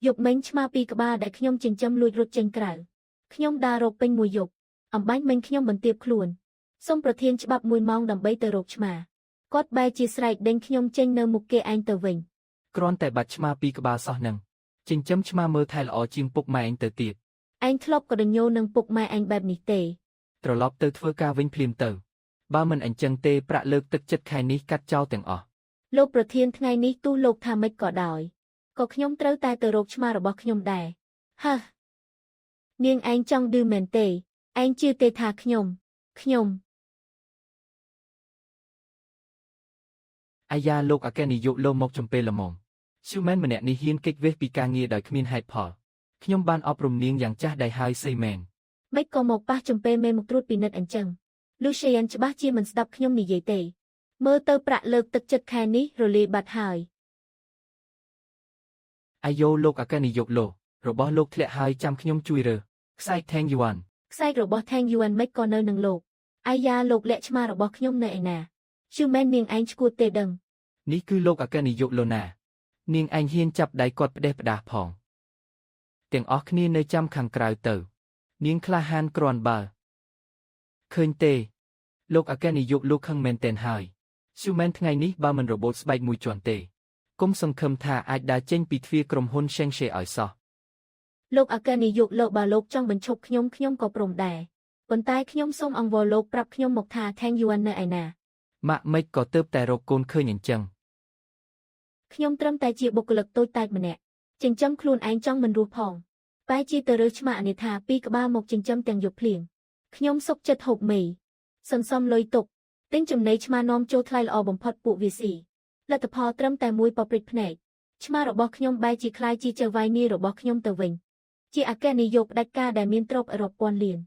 Dục mình chma pi cả ba đại khnyom chỉnh châm lùi rụt chênh cào. Khnyom đa rộp bên mùi dục. Bánh mình khnyom bẩn tiệp khuôn. Xongประเทศฉบับมวยมองดำใบเตอรกชมาก็ใบจีสไลด์เด้งขยมเจงเนมุกเกอันเตอวิงกรอนแต่บัดชมาปีกบาซอหนึ่งจิงจำชมาเมื่อไทยละออจิงปุกมาอันเตอตีดอันทลบก็ดังโยนังปุกมาอันแบบนี้เตตรลอบเตอเทวกาวิงพลิมเตอบ้ามันอันจังเตประเลิกตึกจัดไข่นี้กัดเจ้าแต่งออกโลกประเทศไงนี้ตู้โลกทำไม่ก่อดอยก็ขยมเต้าตายเตอรกชมาระบอกขยมได้ฮะเนียงอันจังดูเหม็นเตอันจือเตทาขยมอายาโลกอาแกนิยุโลมกจมเปละมงชิวแมนมันเนี่ยนิฮินเก็กเวปีกาเงียดอยขมินไฮพอขยมบานอบรมเนียงอย่างจ้าไดไฮไซแมนไม่ก็มกป้าจมเปเมมุกตรุดปีนัดอันจังลูเชียนจะบ้าจีมันสดับขยมนิเยเตเมื่อเตอประเลิกตึกจัดแค่นี้โรลีบัดหายอายโยโลกอาแกนิยุโลรบโลกเทเลไฮจำขยมจุยเรอไซแทงยวนไซระบบแทงยวนไม่ก็เนอหนึ่งโลกอายาโลกเละชมาระบบขยมในไอนาชื่อแม่เนียงอันชกูเตดังนี่คือโลกอาแกนิยุโลนาเนียงอันเฮียนจับได้กดประเดประดาพองเตียงออกนี่ในจำขังกราวเตอเนียงคลาฮันกรอนบาเคยเตโลกอาแกนิยุลูกขังเมนเตนไฮชิวแมนไงนี้บามันโรบอทสไปมวยจวนเตกุมสังคมทาอาจได้เจนปีทวีกรมหุนเชงเชออยซอโลกอาการนิยุโลกบาโลกจ้องบรรชกขยมก็ปรมได้บนใต้ขยมส้มอังวอโลกปรับขยมหมกทาแทงยวนในไอนามาไม่ก็เติบแต่โรโกนเคยอย่างจังขยมตรมแต่จีบุกลักตัวตายมันเนี่ยจึงจำครูนไอจ้องมันรูพองไปจีเตอร์ชมาอนิธาปีกบ้าหมกจึงจำแต่งหยกเพลียงขยมซกจะถกมีสันซอมลอยตกติ้งจำในชมานอมโจทลายละอบ่มพอดปุวิสีและแต่พอตรมแต่มวยปอปริดแผนกชมาระบอกขยมใบจีคลายจีเจอไวนี่ระบอกขยมเตวิงจีอาแกนิยกดักกาได้มีนตรบอรบปอนเลียน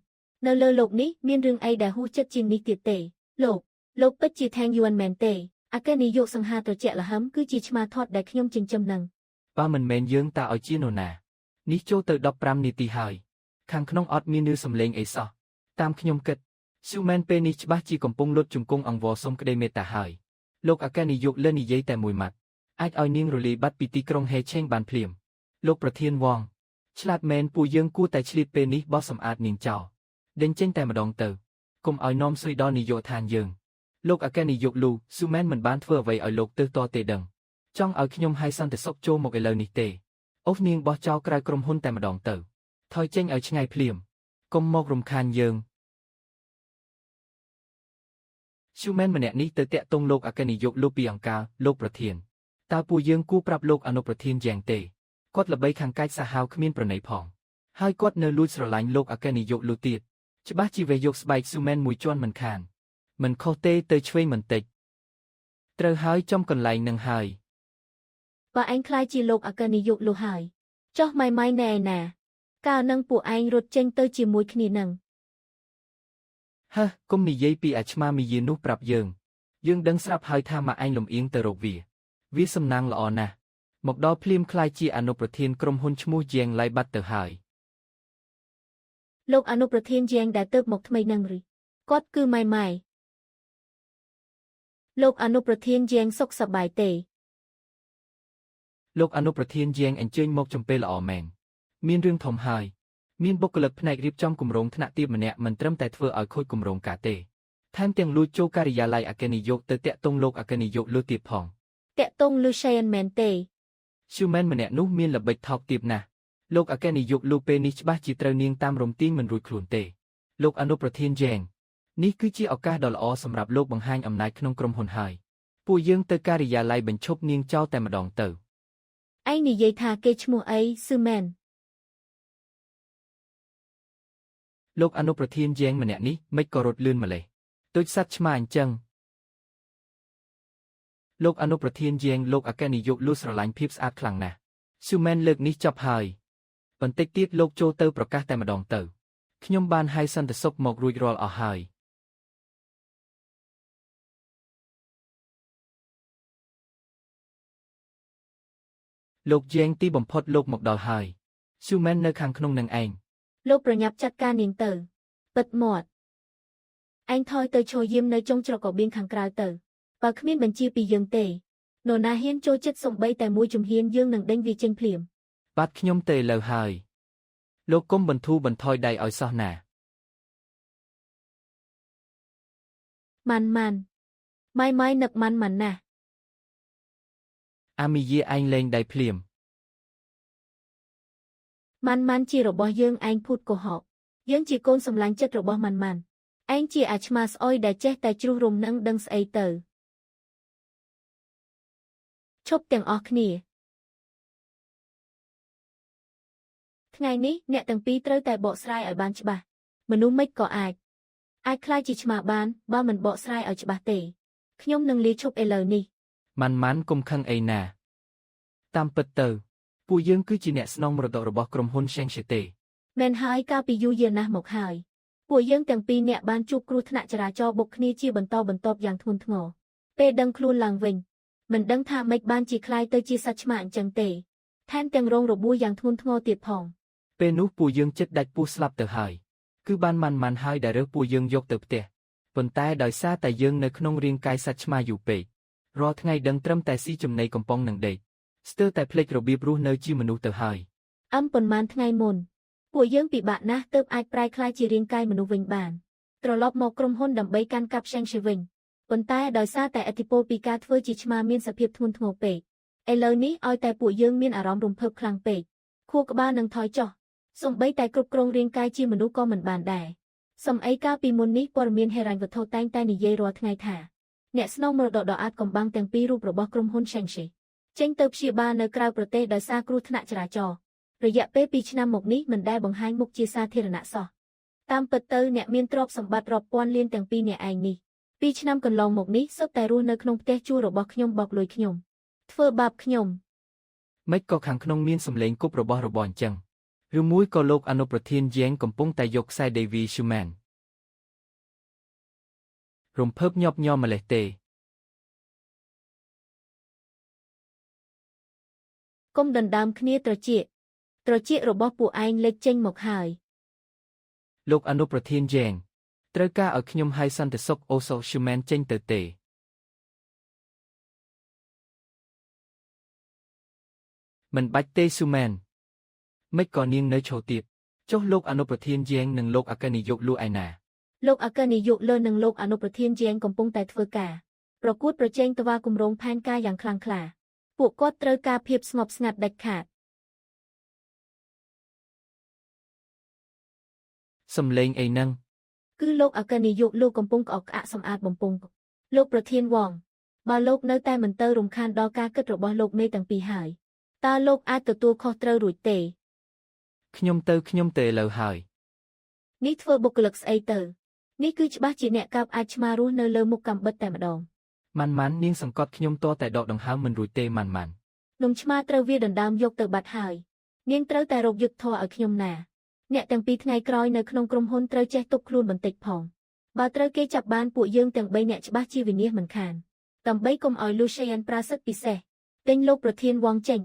เนเลโลกนี้มีนเรื่องไอได้หูจัดจินนิติเตโลกปัจจีแทงยวนแมนเตอาแกนิยกสังหาตัวเจละหัมคือจีชมาทอดได้ขยมจึงจำนังป้ามันเมนเยื้องตาเอาจีโนนานิโจเตอดอบปรามนิติหายข้างขนมอดมีนื้อสำเลงไอซอตามขยมเกิดชิวแมนเปนิชบ้าจีกำปงลดจุงกงอังวอสมกระเดเมตาหายโลกอาแกนิยกเล่นนิเยแต่มวยมัดไอเอานิ่งโรลีบัดปิติกรงเฮเชงบานเพลียมโลกประเทียนวองฉลาดแมนปูเยื้องกู้แต่ฉลิดเปนิบอสสำอาดนิงเจ้าเด่นเจงแต่มาดองเตอกลมเอาน้อมซุยดอนิโยทานเยืองโลกอาแกนิยกลูซูแมนเหมือนบ้านเฟื่อไว้เอาโลกเตอตอเตดังจ้องเอาขยมไฮซันแต่ซอกโจมกเอเลนิเตอฟเนียงบอเจ้ากลายกรมหุ่นแต่มาดองเตอทอยเจงเอาชไงเพลียมกลมมกรมคานเยืองชิวแมนมันเนี่ยนี้เตะตรงโลกอาแกนิยกลูปีอังกาโลกประเทียนตาปูเยื้องกู้ปรับโลกอนุประเทียนแยงเตกดระใบขังใกล้สหาวขมิ้นประไหนพองให้กดเนลูสระลายโลกอาแกนิยกลูตีดฉบับจีเวยกสบายซูแมนมวยจวนมันคานมันเข้าเตเตช่วยมันติดเตอหายจอมกันไหลนังหายป่าอันคลายจีโลกอาการนิยุโลหายจ้อไม่แน่น่ะกาวนังปู่อันรถเจงเตอจีมวยขณีนังฮะกุมนิยัยปีอาชมามียืนนุปรับเยิงดังสลับหายทามาอันลมเอียงเตอรกวีสำนางละออนะหมกดอพลิมคลายจีอนุประเทศกรมหุนชมูเจียงไลบัตเตอร์หายโลกอนุประเทศเจียงได้เติบหมกทำไมนังรีก็คือไม่โลกอนุประเทศเจียงสกสบายเตโลกอนุประเทศเจียงอันเจงมกจมเปละออแมงมีนเรื่องถมหายมีนบกเลิกแผนกรีบจอมกุมรงธนตีมันเนี่ยมันเติมแต่เฟื่อเอาคุยกุมรงกาเตแทนเตียงลูโจการิยาไลอาแกนิยกเตะตรงโลกอาแกนิยกลูตีพองเตะตรงลูเชียนแมนเตชิวแมนมันเนี่ยนู้มีนระเบิดทอกตีบนะโลกอาแกนิยกลูเปนิชบ้าจิตรเนียงตามรมติ้งมันรุยคลุนเตโลกอนุประเทศเจียงนี่คือจีเอากาดอลอสำหรับโลกบังฮังอำนาจขนมกรมหนหายปูเยื้องเตการิยาไลบรรชบเนียงเจ้าแต่มาดองเตอไอนี่ยัยทาเกชมูไอซูแมนโลกอนุประเทศเจียงมันเนี่ยนี้ไม่กรดลื่นมาเลยตัวสัตว์ชมาจังโลกอนุประเทศเจียงโลกอาแกนิยกลูสระลังพิบส์อาคลังนะซูแมนเลิกนี้จับหายปันเต็กตีดโลกโจเตอร์ประกาศแต่มาดองเตอขยมบานไฮซันแต่ซบหมกรุยรอลเอาหายโลกเจียงตีบ่มพดโลกหมกดอลหายซูแมนเนอขังขนมนางเองโลกประยับจัดการนิงเตอปิดหมดอันทอยเตอโชยิมในจงจรกอบินขังกราวเตอปากขมิ้นบัญชีปียังเตโนนาเฮียนโจจัดส่งใบแต่มวยจุ่มเฮียนยื่งหนังเด้งวีเจงเพลียม បាទខ្ញុំទៅលើហើយលោកគុំបន្ធូរបន្ថយដៃឲ្យសោះណា ម៉ាន់ម៉ាន់ម៉ៃម៉ៃនឹកម៉ាន់ម៉ាន់ណាស់ អាមីយាឯងលេងដៃភ្លាម ម៉ាន់ម៉ាន់ជារបស់យើងឯងភូតកុហកយើងជាកូនសម្លាញ់ចិត្តរបស់ម៉ាន់ម៉ាន់ឯងជាអាឆ្មាស្អុយដែលចេះតែជ្រុះរំនឹងដឹងស្អីទៅឈប់ទាំងអស់គ្នាថ្ងៃនេះអ្នកទាំងពីរត្រូវតែបកស្រាយឲ្យបានច្បាស់មនុស្សមិនក៏អាចខ្លាចជាឆ្មាបានបើមិនបកស្រាយឲ្យច្បាស់ទេខ្ញុំនឹងលាឈប់ឥឡូវនេះ ម៉ាន់កុំខឹងអីណាតាមពិតទៅពួកយើងគឺជាអ្នកស្នងមរតករបស់ក្រុមហ៊ុន Shang-Chi ទេ មែនហើយកាលពីយូរយារណាស់មកហើយពួកយើងទាំងពីរអ្នកបានជួបគ្រោះថ្នាក់ចរាចរណ៍បុកគ្នាជាបន្តបន្ទាប់យ៉ាងធ្ងន់ធ្ងរពេលដឹងខ្លួនឡើងវិញមិនដឹងថាម៉េចបានជាคล้ายទៅជាសត្វឆ្មាអញ្ចឹងទេថែមទាំងរងរបួសយ៉ាងធ្ងន់ធ្ងរទៀតផងពេលនោះពួកយើងចិត្តដាច់ពោះស្លាប់ទៅហើយគឺបានម៉ាន់ហើយដែលរើសពួកយើងយកទៅផ្ទះប៉ុន្តែដោយសារតែយើងនៅក្នុងរាងកាយសត្វឆ្មាយូរពេករាល់ថ្ងៃដឹងត្រឹមតែស៊ីចំណីកំប៉ុងនឹងដេកស្ទើរតែភ្លេចរបៀបរស់នៅជាមនុស្សទៅហើយ ប៉ុន្មានថ្ងៃមុនពួកយើងពិបាកណាស់ទើបអាចប្រែក្លាយជារាងកាយមនុស្សវិញបានត្រឡប់មកក្រុមហ៊ុនដើម្បីកាន់កាប់ Shang-Chi វិញប៉ុន្តែដោយសារតែឥទ្ធិពលពីការធ្វើជាឆ្មាមានសភាពធ្ងន់ធ្ងរពេកឥឡូវនេះឲ្យតែពួកយើងមានអារម្មណ៍រំភើបខ្លាំងពេកខួរក្បាលនឹងថយចុះសូម្បីតែគ្រប់គ្រងរាងកាយជាមនុស្សក៏មិនបានដែរសំអីកាលពីមុននេះព័ត៌មានហិរញ្ញវត្ថុតែងតែនិយាយរាល់ថ្ងៃថាអ្នកស្នងមរតកដ៏អាតកំបាំងទាំងពីររូបរបស់ក្រុមហ៊ុន Shang-Chi ចេញទៅព្យាបាលនៅក្រៅប្រទេសដោយសារគ្រោះថ្នាក់ចរាចរណ៍រយៈពេល2ឆ្នាំមកនេះមិនដែលបង្ហាញមុខជាសាធារណៈសោះតាមពិតទៅអ្នកមានទ្រព្យសម្បត្តិរាប់ពាន់លានទាំងពីរអ្នកឯងនេះ2ឆ្នាំកន្លងមកនេះសុទ្ធតែរស់នៅក្នុងផ្ទះជួលរបស់ខ្ញុំបោកលុយខ្ញុំធ្វើបាបខ្ញុំមិនក៏ខាងក្នុងមានសម្លេងគប់របស់របរអញ្ចឹងឬមួយក៏លោកអនុប្រធានយ៉ែងកំពុងតែយកខ្សែ Davy Schumann រំភើបញាប់ញ័រម្លេះទេកុំដណ្ដើមគ្នាត្រចៀករបស់ពួកឯងលេចចេញមកហើយលោកអនុប្រធានយ៉ែងត្រូវការឲ្យខ្ញុំហៅសន្តិសុខអូសូស៊ូមែនចេញទៅទេមិនបាច់ទេស៊ូមែនមិនក៏នាងនៅឈរទៀតចុះលោកអនុប្រធានយ៉ែងនិងលោកអគ្គនាយកលូឯណាលោកអគ្គនាយកលើនិងលោកអនុប្រធានយ៉ែងកំពុងតែធ្វើការប្រកួតប្រជែងទៅវាគម្រោងផែនការយ៉ាងខ្លាំងក្លាពួកគាត់ត្រូវការភាពស្ងប់ស្ងាត់ដាច់ខាតសំឡេងអីហ្នឹងគឺលោកអគ្គនាយកលោកកំពុងក្អកក្អាកសម្អាតបំពង់លោកប្រធានវងបើលោកនៅតែមិនទៅរំខានដល់ការគិតរបស់លោកមេទាំងពីរហើយតើលោកអាចទទួលខុសត្រូវរួចទេខ្ញុំទៅឥឡូវហើយនេះធ្វើបុគ្គលិកស្អីទៅនេះគឺច្បាស់ជាអ្នកកាប់អាចឆ្មារស់នៅលើមុខកាំបិតតែម្ដងម៉ាន់នាងសង្កត់ខ្ញុំតតែដកដង្ហើមមិនរួចទេម៉ាន់នំឆ្មាត្រូវវាដណ្ដើមយកទៅបាត់ហើយនាងត្រូវតែរកយុទ្ធធរឲ្យខ្ញុំណាអ្នកទាំងពីរថ្ងៃក្រោយនៅក្នុងក្រុមហ៊ុនត្រូវចេះទប់ខ្លួនបន្តិចផងបើត្រូវគេចាប់បានពួកយើងទាំង3អ្នកច្បាស់ជាវិនាសមិនខានដើម្បីកុំឲ្យលូសៀនប្រាសិទ្ធពិសេសទិញលោកប្រធានវងចេញ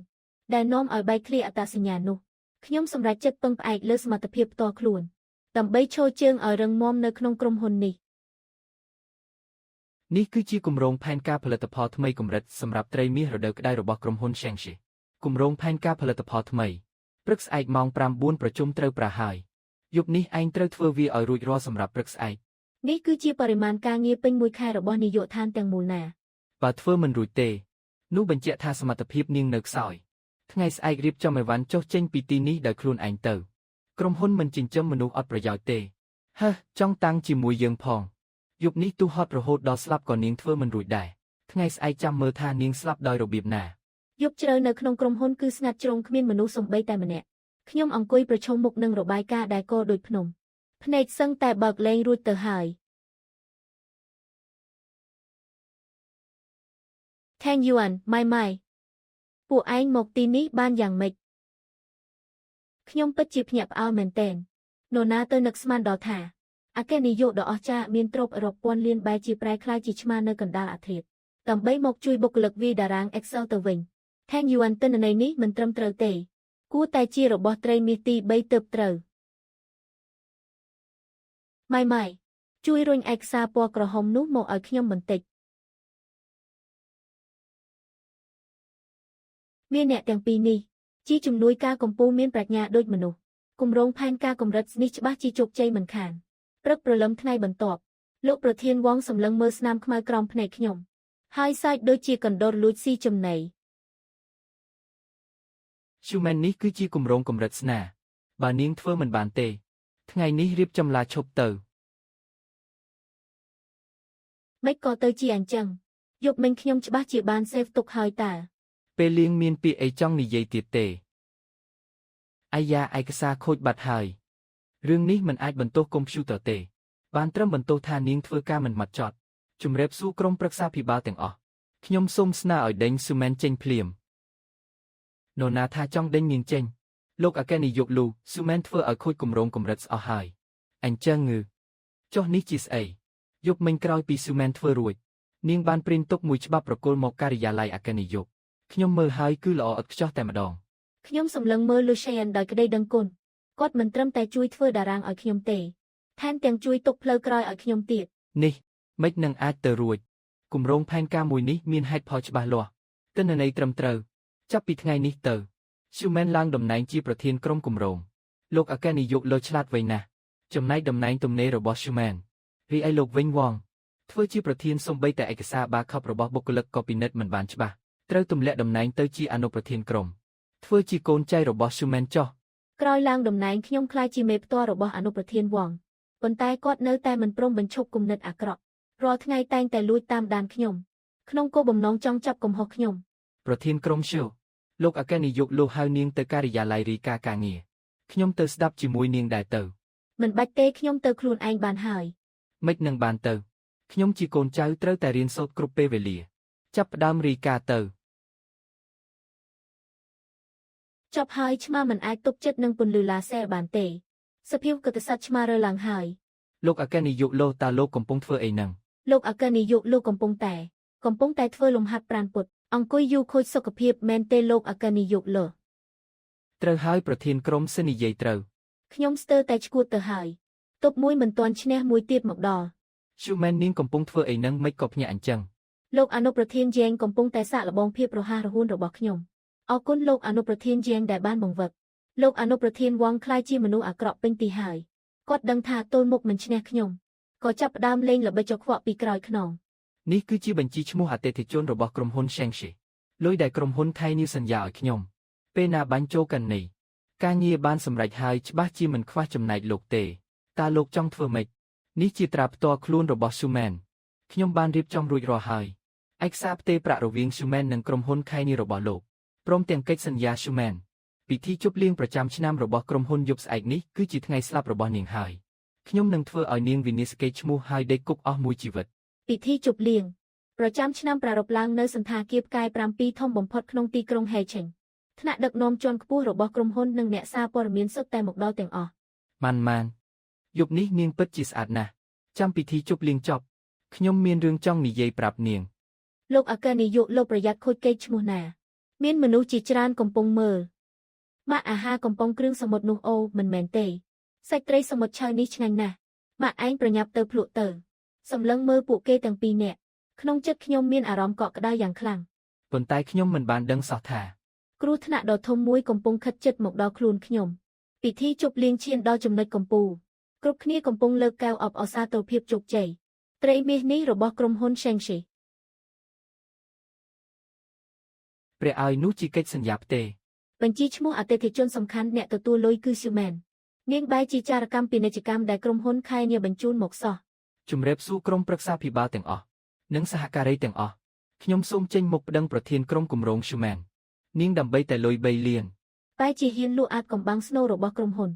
ដែលនាំឲ្យបែកឃ្លាអត្តសញ្ញាណនោះខ្ញុំសម្រេចចិត្តពឹងផ្អែកលើសមត្ថភាពផ្ទាល់ខ្លួនដើម្បីឈរជើងឲ្យរឹងមាំនៅក្នុងក្រុមហ៊ុននេះនេះគឺជាគម្រោងផែនការផលិតផលថ្មីកម្រិតសម្រាប់ត្រីមាសរដូវក្តៅរបស់ក្រុមហ៊ុន Shang-Chi គម្រោងផែនការផលិតផលថ្មីព្រឹកស្អែកម៉ោង 9 ប្រជុំត្រូវប្រាហើយយប់នេះឯងត្រូវធ្វើវាឲ្យរួចរាល់សម្រាប់ព្រឹកស្អែកនេះគឺជាបរិមាណការងារពេញមួយខែរបស់នាយកដ្ឋានទាំងមូលណាបើធ្វើមិនរួចទេនោះបញ្ជាក់ថាសមត្ថភាពនាងនៅខ្សោយថ្ងៃស្អែករៀបចំអីវ៉ាន់ចុះចេញពីទីនេះដោយខ្លួនឯងទៅក្រុមហ៊ុនមិនចិញ្ចឹមមនុស្សអត់ប្រយោជន៍ទេចង់តាំងជាមួយយើងផងយប់នេះទូហត់រហូតដល់ស្លាប់ក៏នាងធ្វើមិនរួចដែរថ្ងៃស្អែកចាំមើលថានាងស្លាប់ដោយរបៀបណាយប់ជ្រៅនៅក្នុងក្រុមហ៊ុនគឺស្ងាត់ជ្រុងគ្មានមនុស្សសំបីតែម្នាក់ខ្ញុំអង្គុយប្រឈមមុខនឹងរបាយការណ៍ដែលកដូចភ្នំភ្នែកសឹងតែបើកលែងរួចទៅហើយថេងយួនម៉ៃពួកឯងមកទីនេះបានយ៉ាងម៉េចខ្ញុំពិតជាភ្ញាក់ផ្អើលមែនទែននរណាទៅនឹកស្មានដល់ថាអគ្គនាយកដ៏អស្ចារ្យមានទ្រព្យរាប់ពាន់លានបែរជាប្រែក្លាយជាឆ្មានៅកណ្ដាលអាធ្រាត្រដើម្បីមកជួយបុគ្គលិកវាតារាង Excel ទៅវិញថេងយួនទិន្នន័យនេះមិនត្រឹមត្រូវទេគួរតែជារបស់ត្រីមាសទី3ទើបត្រូវម៉ៃជួយរុញឯកសារពណ៌ក្រហមនោះមកឲ្យខ្ញុំបន្តិចមានអ្នកទាំងពីរនេះ ជីជំនួយការកម្ពុជាមានប្រាជ្ញាដូចមនុស្សគម្រោងផែនការកម្រិតនេះច្បាស់ជីជោគជ័យមិនខានព្រឹកព្រលឹមថ្ងៃបន្ទាប់លោកប្រធានវងសម្លឹងមើលស្នាមខ្មៅក្រោមភ្នែកខ្ញុំហើយសើចដូចជាកណ្ដុរលួចស៊ីចំណី ស៊ូមែននេះគឺជាគម្រោងកម្រិតស្នាបើនាងធ្វើមិនបានទេថ្ងៃនេះរៀបចំឡាឈប់ទៅ មិនក៏ទៅជាអញ្ចឹងយប់មិញខ្ញុំច្បាស់ជាបានសេវទុកហើយតើ ពេលលៀងមានពាក្យអីចង់និយាយទៀតទេអាយ៉ាឯកសារខូចបាត់ហើយរឿងនេះមិនអាចបន្ទោសកុំព្យូទ័រទេបានត្រឹមបន្ទោសថានាងធ្វើការមិនម៉ត់ចត់ជំរាបសួរក្រុមប្រឹក្សាភិបាលទាំងអស់ខ្ញុំសូមស្នើឲ្យដេញស៊ូមែនចេញភ្លាមនរណាថាចង់ដេញនាងចេញលោកអគ្គនាយកលូស៊ូមែនធ្វើឲ្យខូចគម្រោងកម្រិតស្អស់ហើយអញ្ចឹងចុះនេះជាស្អីយប់មិញក្រោយពីស៊ូមែនធ្វើរួចនាងបានព្រិនទុកមួយច្បាប់ប្រគល់មកការិយាល័យអគ្គនាយកខ្ញុំមើលហើយគឺល្អឥតខ្ចោះតែម្ដង ខ្ញុំសម្លឹងមើលលូសៀនដោយក្តីដឹងគុណគាត់មិនត្រឹមតែជួយធ្វើតារាងឲ្យខ្ញុំទេថែមទាំងជួយទុកផ្លូវក្រោយឲ្យខ្ញុំទៀត នេះមិននឹងអាចទៅរួចគម្រោងផែនការមួយនេះមានហេតុផលច្បាស់លាស់ទិន្នន័យត្រឹមត្រូវចាប់ពីថ្ងៃនេះទៅស៊ូមែនឡើងតំណែងជាប្រធានក្រុមគម្រោងលោកអគ្គនាយកលើឆ្លាតវៃណាស់ចំណែកតំណែងទំនេររបស់ស៊ូមែនរីឯលោកវិញវងធ្វើជាប្រធានសំបីតែឯកសារបាខប់របស់បុគ្គលិកក៏ពិនិត្យមិនបានច្បាស់ត្រូវទម្លាក់តំណែងទៅជាអនុប្រធានក្រុមធ្វើជាកូនចៅរបស់ស៊ូមែនចុះ ក្រោយឡើងតំណែងខ្ញុំខ្លាចជាមេផ្ទាល់របស់អនុប្រធានវងប៉ុន្តែគាត់នៅតែមិនព្រមបញ្ឈប់គំនិតអាក្រក់រាល់ថ្ងៃតែងតែលួចតាមដានខ្ញុំក្នុងគោលបំណងចង់ចាប់កំហុសខ្ញុំ ប្រធានក្រុមស៊ូលោកអគ្គនាយកលោកហៅនាងទៅការិយាល័យរាយការណ៍ការងារខ្ញុំទៅស្ដាប់ជាមួយនាងដែរទៅ មិនបាច់ទេខ្ញុំទៅខ្លួនឯងបានហើយ មិននឹងបានទៅខ្ញុំជាកូនចៅត្រូវតែរៀនសូត្រគ្រប់ពេលវេលាចាប់ផ្ដើមរាយការណ៍ទៅ ចប់ហើយឆ្មាមិនអាចទប់ចិត្តនឹងពន្លឺឡាសែបានទេសភាពកតស័តឆ្មារើឡើងហើយ លោកអគ្គនាយកលោកតាលោកកំពុងធ្វើអីហ្នឹង លោកអគ្គនាយកលោកកំពុងតែធ្វើលំហាត់ប្រាណពុតអង្គុយយូរខូចសុខភាពមែនទេលោកអគ្គនាយកលោក ត្រូវហើយប្រធានក្រុមសិននិយាយត្រូវ ខ្ញុំស្ទើរតែឈួតទៅហើយទប់មួយមិនទាន់ឈ្នះមួយទៀតមកដល់ ស៊ូមែននាងកំពុងធ្វើអីហ្នឹងមិនក៏ភ្ញាក់អញ្ចឹង លោកអនុប្រធានយ៉ែងកំពុងតែសាកល្បងភាពរហ័សរហួនរបស់ខ្ញុំអរគុណលោកអនុប្រធានយ៉ែងដែលបានបង្វឹកលោកអនុប្រធានវងខ្លាយជាមនុស្សអាក្រក់ពេញទីហើយគាត់ដឹងថាទល់មុខមិនឈ្នះខ្ញុំក៏ចាប់ផ្ដើមលេងល្បិចកខ្វក់ពីក្រោយខ្នង នេះគឺជាបញ្ជីឈ្មោះអតិថិជនរបស់ក្រុមហ៊ុន Shangxi លុយដែលក្រុមហ៊ុនថៃនេះសន្យាឲ្យខ្ញុំពេលណាបាញ់ចូលកាន់នេះការងារបានសម្រេចហើយច្បាស់ជាមិនខ្វះចំណែកលោកទេតើលោកចង់ធ្វើម៉េចនេះជាត្រាផ្ទាល់ខ្លួនរបស់ស៊ូមែនខ្ញុំបានរៀបចំរួចរាល់ហើយឯកសារផ្ទេរប្រាក់រវាងស៊ូមែននិងក្រុមហ៊ុនខៃនេះរបស់លោកព្រមទាំងកិច្ចសន្យាស៊ូមែនពិធីជប់លៀងប្រចាំឆ្នាំរបស់ក្រុមហ៊ុនយប់ស្អែកនេះគឺជាថ្ងៃស្លាប់របស់នាងហើយខ្ញុំនឹងធ្វើឲ្យនាងវិនិច្ឆ័យឈ្មោះហើយដេកគប់អស់មួយជីវិត ពិធីជប់លៀងប្រចាំឆ្នាំប្រារព្ធឡើងនៅសន្តាគារផ្កាយ7ធំបំផុតក្នុងទីក្រុងហេឆិងថ្នាក់ដឹកនាំជាន់ខ្ពស់របស់ក្រុមហ៊ុននិងអ្នកសារព័ត៌មានសុទ្ធតែមកដល់ទាំងអស់ ម៉ានយប់នេះនាងពិតជាស្អាតណាស់ចាំពិធីជប់លៀងចប់ខ្ញុំមានរឿងចង់និយាយប្រាប់នាង លោកអគ្គនាយកលោកប្រយ័ត្នខូចកេរ្តិ៍ឈ្មោះណាមានមនុស្សជាច្រើនកំពុងមើលម៉ាក់អាហារកំប៉ុងគ្រឿងសមុទ្រនោះអូមិនមែនទេសាច់ត្រីសមុទ្រឆៅនេះឆ្ងាញ់ណាស់ម៉ាក់ឯងប្រញាប់ទៅភ្លក់ទៅសម្លឹងមើលពួកគេទាំងពីរនាក់ក្នុងចិត្តខ្ញុំមានអារម្មណ៍កក់ក្ដៅយ៉ាងខ្លាំង ប៉ុន្តែខ្ញុំមិនបានដឹងសោះថា គ្រោះថ្នាក់ដ៏ធំមួយកំពុងខិតជិតមកដល់ខ្លួនខ្ញុំពិធីជប់លៀងឈានដល់ចំណុចកំពូលគ្រប់គ្នាកំពុងលើកកែវអបអរសាទរភាពជោគជ័យត្រីមាសនេះរបស់ក្រុមហ៊ុន Shangxi ព្រះឲ្យនោះជាកិច្ចសន្យាផ្ទេរ បញ្ជីឈ្មោះអតិថិជនសំខាន់អ្នកទទួលលុយគឺស៊ូមែននាងបែរជាចារកម្មពាណិជ្ជកម្មដែលក្រុមហ៊ុនខែនេះបញ្ជូនមកសោះ ជំរាបសួរក្រុមប្រឹក្សាភិបាលទាំងអស់និងសហការីទាំងអស់ខ្ញុំសូមចេញមុខប្តឹងប្រធានក្រុមគម្រោងស៊ូមែននាងដើម្បីតែលុយ3លាន បែរជាហ៊ានលក់អាចកំបាំងស្នូលរបស់ក្រុមហ៊ុន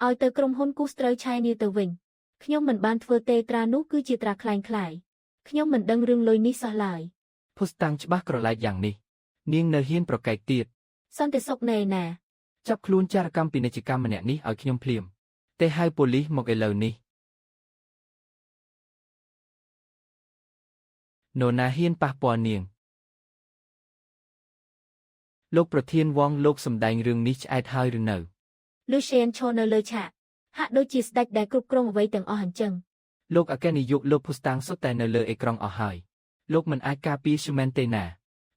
ឲ្យទៅក្រុមហ៊ុនគូស្ត្រូវឆៃនេះទៅវិញខ្ញុំមិនបានធ្វើទេត្រានោះគឺជាត្រាคล้ายខ្ញុំមិនដឹងរឿងលុយនេះសោះឡើយ ភស្តុតាងច្បាស់ក្រឡែកយ៉ាងនេះនាងនៅហ៊ានប្រកែកទៀត សន្តិសុខណែណា ចាប់ខ្លួនចារកម្មពាណិជ្ជកម្មម្នាក់នេះឲ្យខ្ញុំភ្លាមទេហៅប៉ូលីសមកឥឡូវនេះនរណាហ៊ានប៉ះពាល់នាងលោកប្រធានវងលោកសម្ដែងរឿងនេះឆ្អែតហើយឬនៅ លូសៀនឈរនៅលើឆាកហាក់ដូចជាស្ដេចដែលគ្រប់គ្រងអ្វីទាំងអស់អញ្ចឹង លោកអគ្គនាយកលោកភស្តុតាងសុទ្ធតែនៅលើអេក្រង់អស់ហើយលោកមិនអាចការពារស៊ូមែនទេណា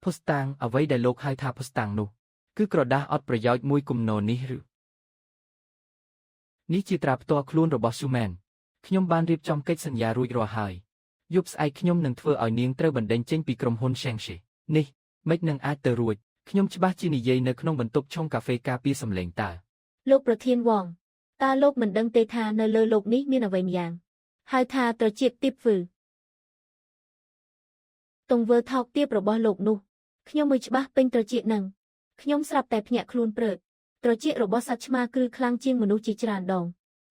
ភស្តុតាងអ្វីដែលលោកហៅថាភស្តុតាងនោះគ គឺក្រដាសអត់ប្រយោជន៍មួយគំនរនេះឬនេះជាត្រាផ្ទាល់ខ្លួនរបស់ស៊ូមែនខ្ញុំបានរៀបចំកិច្ចសន្យារួចរាល់ហើយយប់ស្អែកខ្ញុំនឹងធ្វើឲ្យនាងត្រូវបណ្ដេញចេញពីក្រុមហ៊ុន Shangxi នេះមិននឹងអាចទៅរួចខ្ញុំច្បាស់ជានិយាយនៅក្នុងបន្ទប់ឆុងកាហ្វេការពារសម្លេងតើ លោកប្រធានវងតើលោកមិនដឹងទេថានៅលើលោកនេះមានអ្វីម្យ៉ាងហើយថាត្រចៀកទាបវឺទង្វើថោកទាបរបស់លោកនោះខ្ញុំមើលច្បាស់ពេញត្រចៀកនឹងខ្ញុំស្រាប់តែភ្ញាក់ខ្លួនព្រឺតត្រចៀករបស់សត្វឆ្មាគ្រឺខ្លាំងជាងមនុស្សជាច្រើនដង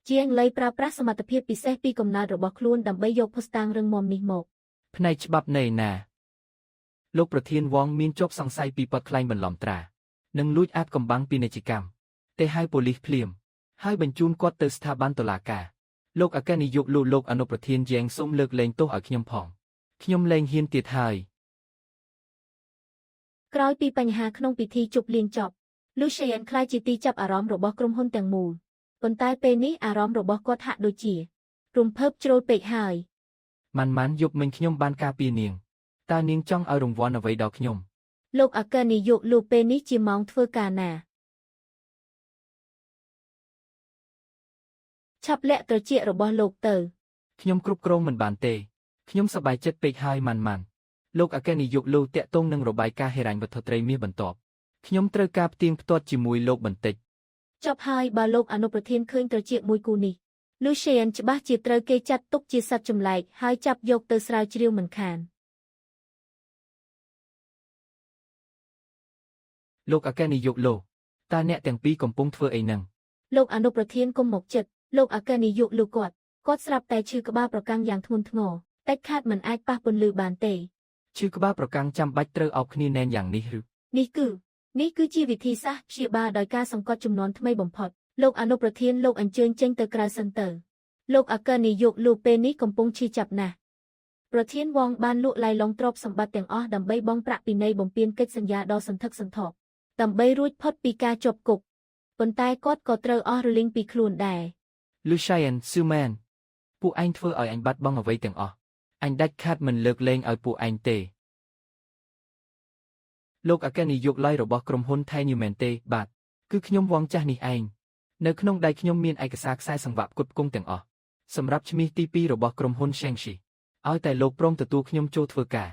ជាងលៃប្រើប្រាស់សមត្ថភាពពិសេសពីកំណើតរបស់ខ្លួនដើម្បីយកភស្តុតាងរឹងមាំនេះមកផ្នែកច្បាប់នៃណាលោកប្រធានវងមានជាប់សង្ស័យពីបទក្លែងបន្លំត្រានិងលួចអាតកំបាំងពាណិជ្ជកម្មទេហៅប៉ូលីសភ្លាមហើយបញ្ជូនគាត់ទៅស្ថាប័នតុលាការលោកអគ្គនាយកលោកអនុប្រធានយ៉ែងសូមលើកលែងទោសឲ្យខ្ញុំផងខ្ញុំលែងហ៊ានទៀតហើយក្រោយពីបញ្ហាក្នុងពិធីជប់លៀងចប់ Lucien ក្លាយជាទីចាប់អារម្មណ៍របស់ក្រុមហ៊ុនទាំងមូលប៉ុន្តែពេលនេះអារម្មណ៍របស់គាត់ហាក់ដូចជារំភើបជ្រុលពេកហើយម៉ាន់យប់មិញខ្ញុំបានការពារនាងតើនាងចង់ឲ្យរង្វាន់អ្វីដល់ខ្ញុំលោកអគ្គនាយកលោកពេលនេះជាម៉ោងធ្វើការណាឆាប់លាក់ត្រចៀករបស់លោកទៅខ្ញុំគ្រប់គ្រងមិនបានទេខ្ញុំសប្បាយចិត្តពេកហើយម៉ាន់លោកអគ្គនាយកលោកតាក់ទងនឹងរបាយការណ៍ហិរញ្ញវត្ថុត្រីមាសបន្ទាប់ខ្ញុំត្រូវការផ្ទៀងផ្ទាត់ជាមួយលោកបន្តិចចប់ហើយបើលោកអនុប្រធានឃើញត្រចៀកមួយគូនេះ Lucien ច្បាស់ជាត្រូវគេចាត់ទុកជាសត្វចម្លែកហើយចាប់យកទៅស្រាវជ្រាវមិនខានលោកអគ្គនាយកលោកតើអ្នកទាំងពីរកំពុងធ្វើអីនឹងលោកអនុប្រធានកុំមកចិត្តលោកអគ្គនាយកលោកគាត់ស្រាប់តែឈឺក្បាលប្រកាំងយ៉ាងធ្ងន់ធ្ងរតែខាតមិនអាចប៉ះពន្លឺបានទេឈឺក្បាលប្រកាំងចាំបាច់ត្រូវអោបគ្នាណែនយ៉ាងនេះឬនេះគឺជាវិធីសាស្ត្រព្យាបាលដោយការសង្កត់ចំនួនថ្មីបំផុតលោកអនុប្រធានលោកអញ្ជើញចេញទៅក្រៅសិនទៅលោកអគ្គនាយកលោកពេលនេះកំពុងឈឺចាប់ណាស់ប្រធានវងបានលក់ឡាយឡុងទ្រព្យសម្បត្តិទាំងអស់ដើម្បីបង់ប្រាក់ពិន័យបំពេញកិច្ចសន្យាដ៏សន្ធឹកសន្ធាប់ដើម្បីរួចផុតពីការជាប់គុកប៉ុន្តែគាត់ក៏ត្រូវអស់រលីងពីខ្លួនដែរ Lucien Suman ពួកឯងធ្វើឲ្យអញបាត់បង់អ្វីទាំងអស់អញដាច់ខាតមិនលើកលែងឲ្យពួកឯងទេលោកអគ្គនាយកឡាយរបស់ក្រុមហ៊ុនថៃញូមែនទេបាទគឺខ្ញុំវងចាស់នេះឯងនៅក្នុងដៃខ្ញុំមានឯកសារខ្សែសង្វាក់ផ្គត់ផ្គង់ទាំងអស់សម្រាប់ឈ្មោះទី2របស់ក្រុមហ៊ុន Shangxi ឲ្យតែលោកព្រមទទួលខ្ញុំចូលធ្វើការ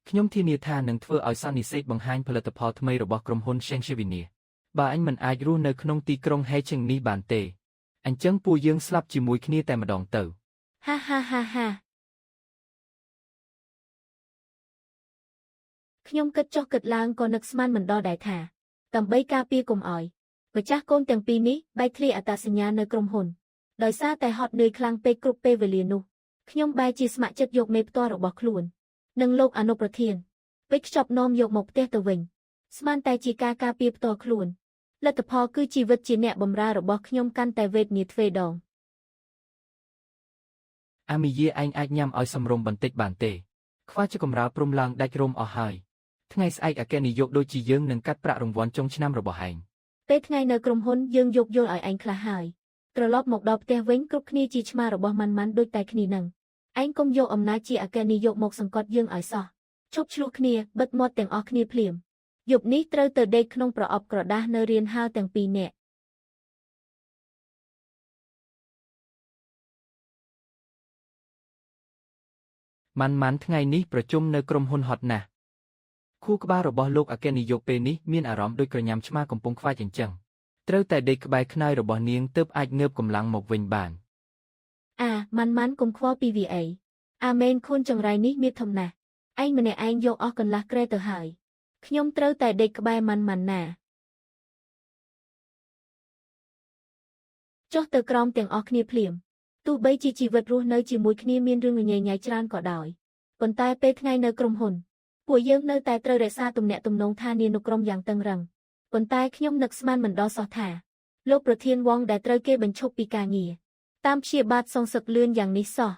ខ្ញុំធានាថានឹងធ្វើឲ្យសន្និសីទបង្ហាញផលិតផលថ្មីរបស់ក្រុមហ៊ុន Shangxi វិនាបើអញមិនអាចរស់នៅក្នុងទីក្រុង Haicheng នេះបានទេអញ្ចឹងពួកយើងស្លាប់ជាមួយគ្នាតែម្ដងទៅហាខ្ញុំគិតចុះគិតឡើងក៏នឹកស្មានមិនដល់ដែរថាដើម្បីការពារកុំឲ្យម្ចាស់កូនទាំងពីរនេះបែកធ្លាយអត្តសញ្ញាណនៅក្រុមហ៊ុនដោយសារតែហត់នឿយខ្លាំងពេកគ្រប់ពេលវេលានោះខ្ញុំបែរជាស្ម័គ្រចិត្តយកមេផ្ទាល់របស់ខ្លួននិងលោកអនុប្រធានពេចខ្ចប់នាំយកមកផ្ទះទៅវិញស្មានតែជាការការពារផ្ទាល់ខ្លួនលទ្ធផលគឺជីវិតជាអ្នកបម្រើរបស់ខ្ញុំកាន់តែវេទនាទ្វេដងអាមីយាឯងអាចញ៉ាំឲ្យសម្រុំបន្តិចបានទេខ្វះជាកំរាលព្រំឡើងដាច់រំអស់ហើយថ្ងៃស្អែកអគ្គនាយកដូចជាយើងនឹងកាត់ប្រាក់រង្វាន់ចុងឆ្នាំរបស់ឯងពេលថ្ងៃនៅក្រុមហ៊ុនយើងយកយល់ឲ្យឯងខ្លះហើយត្រឡប់មកដល់ផ្ទះវិញគ្រប់គ្នាជាឆ្មារបស់ម៉ាន់ដូចតែគ្នានឹងឯងកុំយកអំណាចជាអគ្គនាយកមកសង្កត់យើងឲ្យសោះឈប់ឆ្លោះគ្នាបិទមាត់ទាំងអស់គ្នាភ្លាមយប់នេះត្រូវទៅដេកក្នុងប្រអប់ក្រដាសនៅរៀនហើទាំងពីរនាក់ម៉ាន់ថ្ងៃនេះប្រជុំនៅក្រុមហ៊ុនហត់ណាស់ខួរក្បាលរបស់លោកអគ្គនាយកពេលនេះមានអារម្មណ៍ដូចក្រញាំឆ្មាកំពុងខ្វាចអញ្ចឹងត្រូវតែដេកក្បែរខ្នើយរបស់នាងទើបអាចងើបកម្លាំងមកវិញបានម៉ាន់កុំខ្វល់ពីវាអីមែនខូនចង្រៃនេះមានធំណាស់ឯងម្នាក់ឯងយកអស់កន្លះក្រែទៅហើយខ្ញុំត្រូវតែដេកក្បែរម៉ាន់ណាចុះទៅក្រោមទាំងអស់គ្នាភ្លាមទោះបីជាជីវិតរស់នៅជាមួយគ្នាមានរឿងញញែច្រើនក៏ដោយប៉ុន្តែពេលថ្ងៃនៅក្រុមហ៊ុនពួកយើងនៅតែត្រូវរក្សាទំនាក់ទំនងថានានុក្រមយ៉ាងតឹងរ៉ឹងប៉ុន្តែខ្ញុំនឹកស្មានមិនដល់សោះថាលោកប្រធានវងដែលត្រូវគេបញ្ឈប់ពីការងារតាមព្យាបាទសងសឹកលឿនយ៉ាងនេះសោះ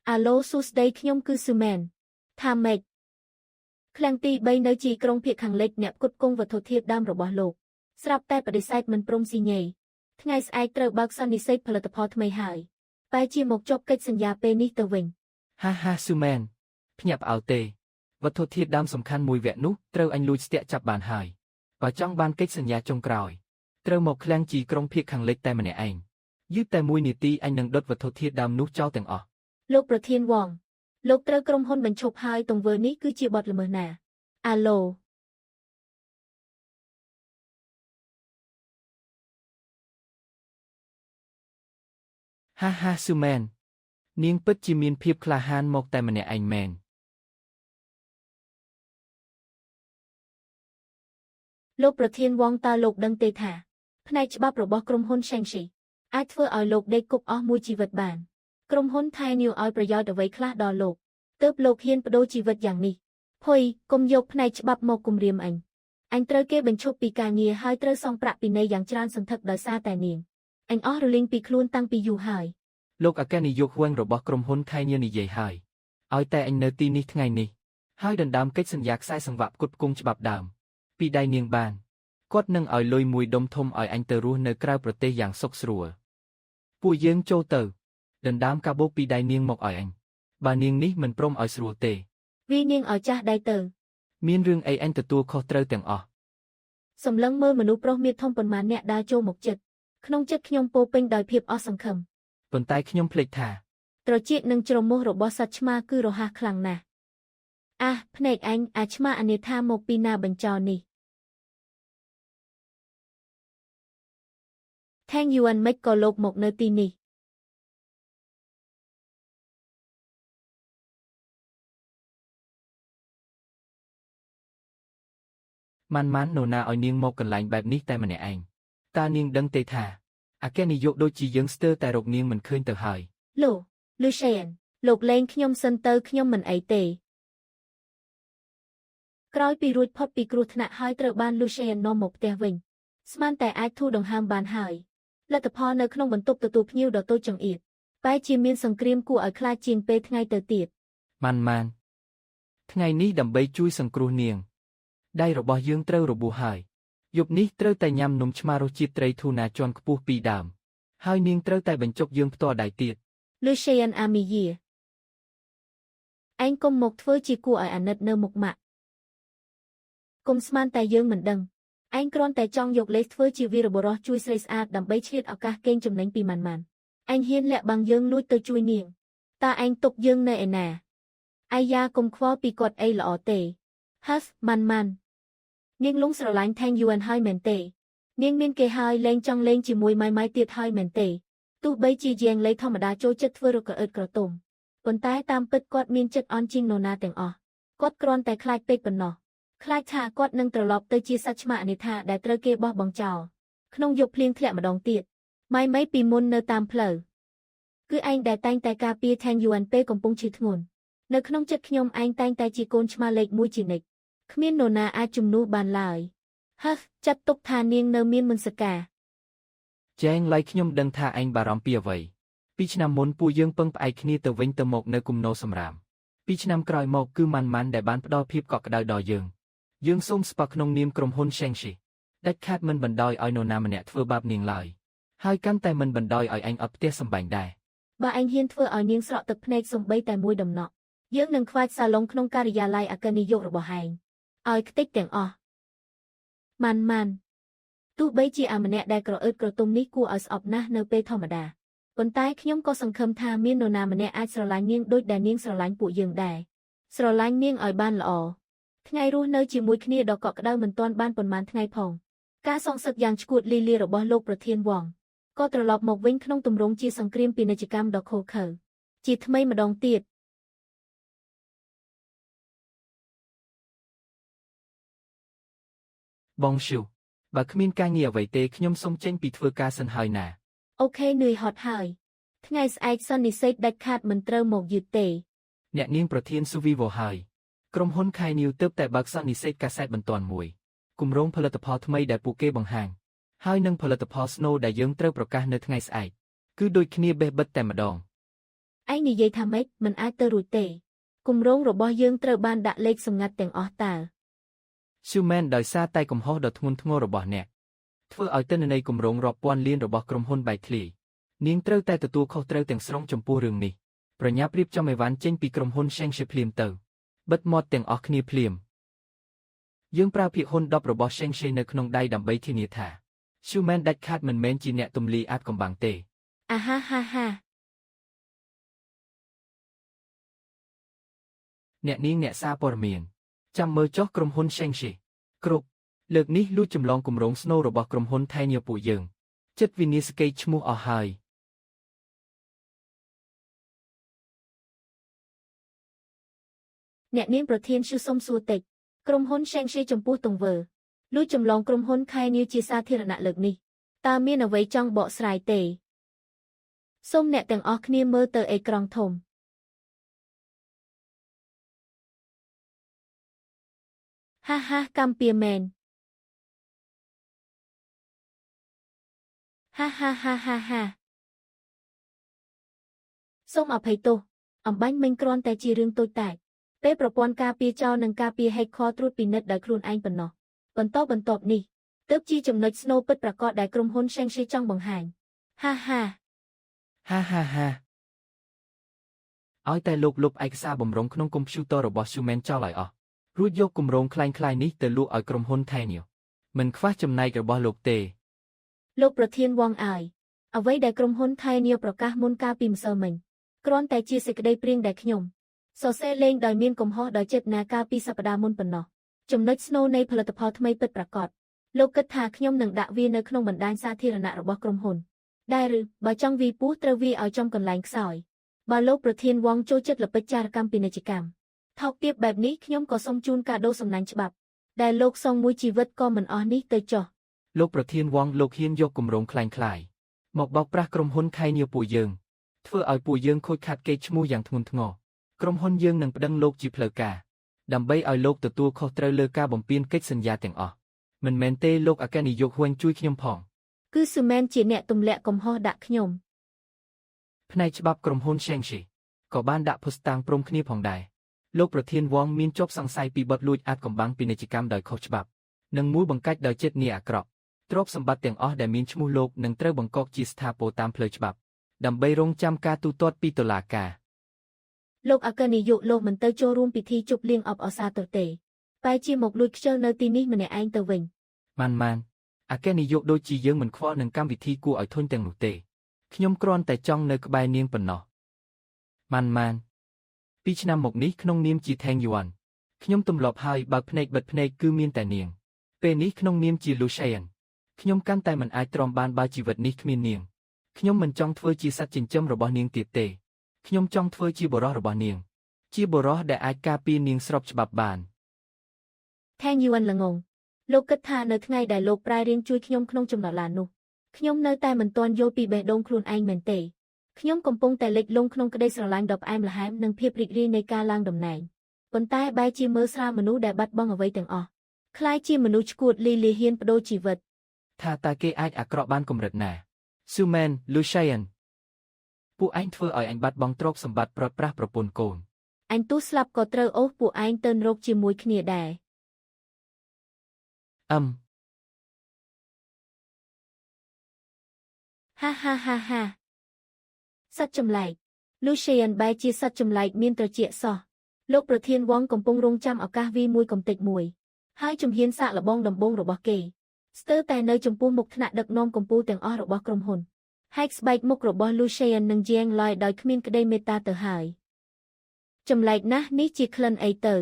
អាឡូសួស្ដីខ្ញុំគឺស៊ូមែនថាម៉េចឃ្លាំងទី3នៅជីក្រុងភាគខាងលិចអ្នកផ្គត់ផ្គង់វត្ថុធាតុដើមរបស់លោកស្រាប់តែបដិសេធមិនព្រមស៊ីញេថ្ងៃស្អែកត្រូវបើកសន្និសីទផលិតផលថ្មីហើយតែជាមកចប់កិច្ចសន្យាពេលនេះទៅវិញហាស៊ូមែនភ្ញាក់ផ្អើលទេវត្ថុធាតុដើមសំខាន់មួយវគ្គនោះត្រូវអញលួចស្ទាក់ចាប់បានហើយ បើចង់បានកិច្ចសន្យាចុងក្រោយត្រូវមកឃ្លាំងជីក្រុងភៀកខាងលិចតែម្នាក់ឯងយឺតតែ1នាទីអញនឹងដុតវត្ថុធាតុដើមនោះចោលទាំងអស់ លោកប្រធានវងលោកត្រូវក្រុមហ៊ុនបញ្ឈប់ហើយទង្វើនេះគឺជាបទល្មើសណាអាឡូ ហាហាស៊ូមែននាងពិតជាមានភាពក្លាហានមកតែម្នាក់ឯងមែនលោកប្រធានវងតើលោកដឹងទេថាផ្នែកច្បាប់របស់ក្រុមហ៊ុន Shangxi អាចធ្វើឲ្យលោកដេកគុកអស់មួយជីវិតបានក្រុមហ៊ុនថៃនីវឲ្យប្រយោជន៍អ្វីខ្លះដល់លោកទើបលោកហ៊ានបដូរជីវិតយ៉ាងនេះភុយកុំយកផ្នែកច្បាប់មកគំរាមអញត្រូវគេបញ្ឈប់ពីការងារហើយត្រូវសងប្រាក់ពិន័យយ៉ាងច្រើនសន្ធឹកដោយសារតែនាងអញអស់រលីងពីខ្លួនតាំងពីយូរហើយលោកអគ្គនាយកវងរបស់ក្រុមហ៊ុនថៃនីវនិយាយហើយឲ្យតែអញនៅទីនេះថ្ងៃនេះហើយដណ្ដើមកិច្ចសន្យាខ្សែសង្វាក់ផ្គត់ផ្គង់ច្បាប់ដើមពីដៃនាងបានគាត់នឹងឲ្យលុយមួយដុំធំឲ្យអញទៅរស់នៅក្រៅប្រទេសយ៉ាងសុខស្រួលពួកយើងចូលទៅដណ្ដើមកាបូបពីដៃនាងមកឲ្យអញបើនាងនេះមិនព្រមឲ្យស្រួលទេវានាងឲ្យចាស់ដៃទៅមានរឿងអីអញទទួលខុសត្រូវទាំងអស់សម្លឹងមើលមនុស្សប្រុសមាសធំប៉ុន្មានអ្នកដើរចូលមកចិត្តក្នុងចិត្តខ្ញុំពោពេញដោយភាពអស់សង្ឃឹមប៉ុន្តែខ្ញុំភ្លេចថាត្រចៀកនិងច្រមុះរបស់សត្វឆ្មាគឺរហ័សខ្លាំងណាស់ភ្នែកអញឆ្មាអានេថាមកពីណាបញ្ចោនេះថេងយួនមិនក៏លោកមកនៅទីនេះម៉ាន់នរណាឲ្យនាងមកកន្លែងបែបនេះតែម្នាក់ឯងតើនាងដឹងទេថាអគ្គនាយកដូចជាយើងស្ទើរតែរកនាងមិនឃើញទៅហើយលោកលូសៀនលោកលេងខ្ញុំសិនទៅខ្ញុំមិនអីទេក្រោយពីរួចផុតពីគ្រោះថ្នាក់ហើយត្រូវបានលូសៀននាំមកផ្ទះវិញស្មានតែអាចធូរដង្ហើមបានហើយលទ្ធផលនៅក្នុងបន្ទប់ទទួលភ្ញៀវដ៏តូចចង្អៀតបែរជាមានសង្គ្រាមគួរឲ្យខ្លាចជាងពេលថ្ងៃទៅទៀតម៉ាន់ថ្ងៃនេះដើម្បីជួយសង្គ្រោះនាងដៃរបស់យើងត្រូវរបួសហើយយប់នេះត្រូវតែញ៉ាំនំឆ្មារសជាតិត្រីធូណាជាន់ខ្ពស់ពីរដើមហើយនាងត្រូវតែបញ្ចុកយើងផ្ទាល់ដៃទៀតលូសៀនអាមីយាឯងកុំមកធ្វើជាគួរឲ្យអាណិតនៅមុខម៉ាក់កុំស្មានតែយើងមិនដឹងឯងគ្រាន់តែចង់យកលេសធ្វើជាវីរបុរសជួយស្រីស្អាតដើម្បីឆ្លៀតឱកាសកេងចំណេញពីម៉ាន់ឯងហ៊ានលាក់បាំងយើងលួចទៅជួយនាងតើឯងទុកយើងនៅឯណាអាយ៉ាកុំខ្វល់ពីគាត់អីល្អទេហាស់ម៉ាន់នាងលងស្រឡាញ់ថេងយួនហើយមែនទេនាងមានគេហើយលែងចង់លេងជាមួយម៉ៃទៀតហើយមែនទេទោះបីជាយាងលេខធម្មតាចូលចិត្តធ្វើរកក្អឺតក្រទុំប៉ុន្តែតាមពិតគាត់មានចិត្តអន់ជាងនរណាទាំងអស់គាត់គ្រាន់តែខ្លាចពេកប៉ុណ្ណោះខ្លាចថាគាត់នឹងត្រឡប់ទៅជាសត្វឆ្មាអនេថាដែលត្រូវគេបោះបង់ចោលក្នុងយប់ភ្លៀងធ្លាក់ម្ដងទៀតម៉ៃពីមុននៅតាមផ្លូវគឺឯងដែលតែងតែការពារថេងយួនពេលកំពុងឈឺធ្ងន់នៅក្នុងចិត្តខ្ញុំឯងតែងតែជាកូនឆ្មាលេខ1ជានិច្ចគ្មាននរណាអាចជំនួសបានឡើយចាត់ទុកថានាងនៅមានមន្តសការចែងឡៃខ្ញុំដឹងថាឯងបារម្ភពីអ្វី2ឆ្នាំមុនពួកយើងពឹងផ្អែកគ្នាទៅវិញទៅមកនៅគុំណូសម្រាម2ឆ្នាំក្រោយមកគឺម៉ាន់ដែលបានផ្ដល់ភាពកក់ក្ដៅដល់យើងសូមស្វាគមន៍ក្នុងនាមក្រុមហ៊ុន Shangxi ដាច់ខាតមិនបណ្ដោយឲ្យនរណាម្នាក់ធ្វើបាបនាងឡើយហើយកាន់តែមិនបណ្ដោយឲ្យឯងអត់ផ្ទះសម្បែងដែរបើឯងហ៊ានធ្វើឲ្យនាងស្រក់ទឹកភ្នែកសំបីតែមួយដំណក់យើងនឹងខ្វាចសាឡុងក្នុងការិយាល័យអគ្គនាយករបស់ឯងឲ្យខ្ទេចទាំងអស់ម៉ាន់ទោះបីជាអាម្នាក់ដែលក្រអឺតក្រទុំនេះគួរឲ្យស្អប់ណាស់នៅពេលធម្មតាប៉ុន្តែខ្ញុំក៏សង្ឃឹមថាមាននរណាម្នាក់អាចស្រឡាញ់នាងដូចដែលនាងស្រឡាញ់ពួកយើងដែរស្រឡាញ់នាងឲ្យបានល្អថ្ងៃរស់នៅជាមួយគ្នាដ៏កក់ក្ដៅមិនទាន់បានប៉ុន្មានថ្ងៃផងការសងសឹកយ៉ាងឆ្កួតលីលារបស់លោកប្រធានវងក៏ត្រឡប់មកវិញក្នុងទម្រង់ជាសង្គ្រាមពាណិជ្ជកម្មដ៏ឃោរឃៅជាថ្មីម្ដងទៀតបងស៊ូបើគ្មានការងារអ្វីទេខ្ញុំសូមចេញពីធ្វើការសិនហើយណាអូខេនឿយហត់ហើយថ្ងៃស្អែកសន្និសេសដាច់ខាតមិនត្រូវមកយឺតទេអ្នកនាងប្រធានស៊ូវីវ៉ូហើយក្រុមហ៊ុនខៃនីវទើបតែបើកសន្និសេសកាសែតបន្ទាន់មួយគម្រោងផលិតផលថ្មីដែលពួកគេបង្ហាញហើយនឹងផលិតផល Snow ដែលយើងត្រូវប្រកាសនៅថ្ងៃស្អែកគឺដូចគ្នាបេះបិទតែម្ដងឯងនិយាយថាម៉េចមិនអាចទៅរួចទេគម្រោងរបស់យើងត្រូវបានដាក់លេខសម្ងាត់ទាំងអស់តើស៊ូមែនដោយសារតែកំហុសដ៏ធ្ងន់ធ្ងររបស់អ្នកធ្វើឲ្យទិន្នន័យគម្រោងរាប់ពាន់លានរបស់ក្រុមហ៊ុនបែកធ្លាយនាងត្រូវតែទទួលខុសត្រូវទាំងស្រុងចំពោះរឿងនេះប្រញាប់រៀបចំអីវ៉ាន់ចេញពីក្រុមហ៊ុន Shangxi ភ្លាមទៅបិទមាត់ទាំងអស់គ្នាភ្លាម យើងប្រើពាក្យហ៊ុន10របស់ Sheng-Chi នៅក្នុងដៃដើម្បីធានាថា Xiumen ដាច់ខាតមិនមែនជាអ្នកទម្លាយអាថ៌កំបាំងទេ អាហាហាហា អ្នកនាងអ្នកសារព័ត៌មានចាំមើលចុះក្រុមហ៊ុន Sheng-Chi គ្រប់លើកនេះលួចចម្លងគម្រោងស្នូលរបស់ក្រុមហ៊ុនថៃនាពួកយើងចិត្តវិនាសកេឈ្មោះអស់ហើយអ្នកនាងប្រធានស៊ូសុំសួរតិចក្រុមហ៊ុន Sheng-Chi ចំពោះទង្វើលួចចម្លងក្រុមហ៊ុនខែនាវជាសាធារណៈលើកនេះតើមានអ្វីចង់បកស្រាយទេសូមអ្នកទាំងអស់គ្នាមើលទៅអេក្រង់ធំហាហាកម្មពៀមែនហាហាហាហាហាសូមអភ័យទោសអំបញ្ញមិញគ្រាន់តែជារឿងតូចតាចពេលប្រព័ន្ធការពារចោលនិងការពារហេកខត្រួតពិនិត្យដោយខ្លួនឯងប៉ុណ្ណោះបន្ទាប់នេះទើបជាចំណុចស្នូលពិតប្រាកដដែលក្រុមហ៊ុន Sheng-Chi ចង់បង្ហាញហាហាហាហាហាឲ្យតែលោកលុបឯកសារបំរុងក្នុងកុំព្យូទ័ររបស់ Xiumen ចោលឲ្យអស់រួចយកគម្រោងคล้ายៗនេះទៅលក់ឲ្យក្រុមហ៊ុនថៃនាវមិនខ្វះចំណែករបស់លោកទេលោកប្រធានវងអើយអ្វីដែលក្រុមហ៊ុនថៃនាវប្រកាសមុនកាលពីម្សិលមិញគ្រាន់តែជាសេចក្តីព្រាងដែលខ្ញុំសរសេរលេងដោយមានកំហុសដោយចេតនាកាលពីសប្តាហ៍មុនប៉ុណ្ណោះចំណុចស្នូលនៃផលិតផលថ្មីពិតប្រាកដលោកគិតថាខ្ញុំនឹងដាក់វានៅក្នុងបណ្ដាញសាធារណៈរបស់ក្រុមហ៊ុនដែរឬបើចង់វាពស់ត្រូវវាឲ្យចំកន្លែងខ្សោយបើលោកប្រធានវងចូលចិត្តល្បិចចារកម្មពាណិជ្ជកម្មថោកទាបបែបនេះខ្ញុំក៏សូមជូនកាដូសំណាញ់ច្បាប់ដែលលោកសងមួយជីវិតក៏មិនអស់នេះទៅចុះលោកប្រធានវងលោកហ៊ានយកគម្រោងคล้ายៗមកបោកប្រាស់ក្រុមហ៊ុនថៃនាវពួកយើងធ្វើឲ្យពួកយើងខូចខាតកេរ្តិ៍ឈ្មោះយ៉ាងធ្ងន់ធ្ងរក្រុមហ៊ុនយើងនឹងប្តឹងលោកជាផ្លូវការដើម្បីឲ្យលោកទទួលខុសត្រូវលើការបំពានកិច្ចសន្យាទាំងអស់មិនមែនទេលោកអគ្គនាយកហ៊ុនជួយខ្ញុំផងគឺស៊ូមែនជាអ្នកទម្លាក់កំហុសដាក់ខ្ញុំផ្នែកច្បាប់ក្រុមហ៊ុន Sheng-Chi ក៏បានដាក់ភស្តុតាងព្រមគ្នាផងដែរលោកប្រធានវងមានជាប់សង្ស័យពីបទលួចអាថ៌កំបាំងពាណិជ្ជកម្មដោយខុសច្បាប់និងមួយបង្កាច់ដោយចេតនាអាក្រក់ទ្រព្យសម្បត្តិទាំងអស់ដែលមានឈ្មោះលោកនឹងត្រូវបង្កកជាស្ថាពរតាមផ្លូវច្បាប់ដើម្បីរងចាំការទូទាត់ពីតុលាការលោកអគ្គនាយកលោកមិនទៅចូលរួមពិធីជប់លៀងអបអរសាទរទេបែរជាមកលួចខ្ជិលនៅទីនេះម្នាក់ឯងទៅវិញម៉ានអគ្គនាយកដូចជាយើងមិនខ្វល់នឹងកម្មវិធីគួរឲ្យធុញទាំងនោះទេខ្ញុំគ្រាន់តែចង់នៅក្បែរនាងប៉ុណ្ណោះម៉ានពីឆ្នាំមកនេះក្នុងនាមជាថេងយួនខ្ញុំទម្លាប់ហើយបើកភ្នែកបិទភ្នែកគឺមានតែនាងពេលនេះក្នុងនាមជា Lucian ខ្ញុំកាន់តែមិនអាចទ្រាំបានបើជីវិតនេះគ្មាននាងខ្ញុំមិនចង់ធ្វើជាសត្វចិញ្ចឹមរបស់នាងទៀតទេខ្ញុំចង់ធ្វើជាបុរសរបស់នាងជាបុរសដែលអាចការពារនាងស្របច្បាប់បានថេងយួនល្ងងលោកគិតថានៅថ្ងៃដែលលោកប្រែរៀងជួយខ្ញុំក្នុងចំណោទឡាននោះខ្ញុំនៅតែមិនទាន់យល់ពីបេះដូងខ្លួនឯងមែនទេខ្ញុំកំពុងតែលិចលង់ក្នុងក្តីស្រឡាញ់ដ៏ផ្អែមល្ហែមនិងភាពរីករាយនៃការឡើងតំណែងប៉ុន្តែបែរជាមើលស្រាលមនុស្សដែលបាត់បង់អ្វីទាំងអស់คล้ายជាមនុស្សឈួតលីលាហ៊ានបដូរជីវិតថាតើគេអាចអាក្រក់បានកម្រិតណា Xiumen Lucian ពួកឯងធ្វើឲ្យអញបាត់បង់ទ្រព្យសម្បត្តិព្រាត់ប្រាសប្រពន្ធកូនអញទោះស្លាប់ក៏ត្រូវអូសពួកឯងទៅនរកជាមួយគ្នាដែរហាហាហាហាសត្វចម្លែក Lucian បែរជាសត្វចម្លែកមានត្រចៀកសោះលោកប្រធានវងកំពុងរងចាំឱកាសវាមួយកំតិចមួយហើយជំហានសាកល្បងដំបូងរបស់គេស្ទើរតែនៅចំពោះមុខថ្នាក់ដឹកនាំកម្ពុជាទាំងអស់របស់ក្រុមហ៊ុនហែកស្បែកមុខរបស់ Lucian នឹងជាងឡយដោយគ្មានក្តីមេត្តាទៅហើយចម្លែកណាស់នេះជាក្លិនអីទៅ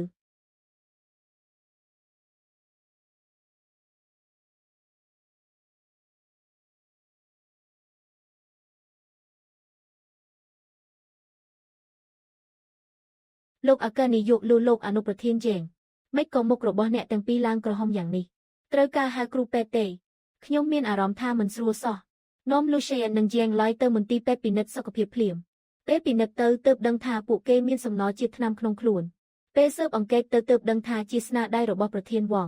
លោកអគ្គនាយកលោកអនុប្រធានជេងមិនក៏មុខរបស់អ្នកទាំងពីរឡើងក្រហមយ៉ាងនេះត្រូវការហៅគ្រូពេទ្យទេខ្ញុំមានអារម្មណ៍ថាមិនស្រួលសោះនាំ Lucian និងជាងឡយទៅមន្ទីរពេទ្យពិនិត្យសុខភាពភ្លាមពេលពិនិត្យទៅទើបដឹងថាពួកគេមានសំណល់ជាតិថ្នាំក្នុងខ្លួនពេលស៊ើបអង្កេតទៅទើបដឹងថាជាស្នាដៃរបស់ប្រធានវង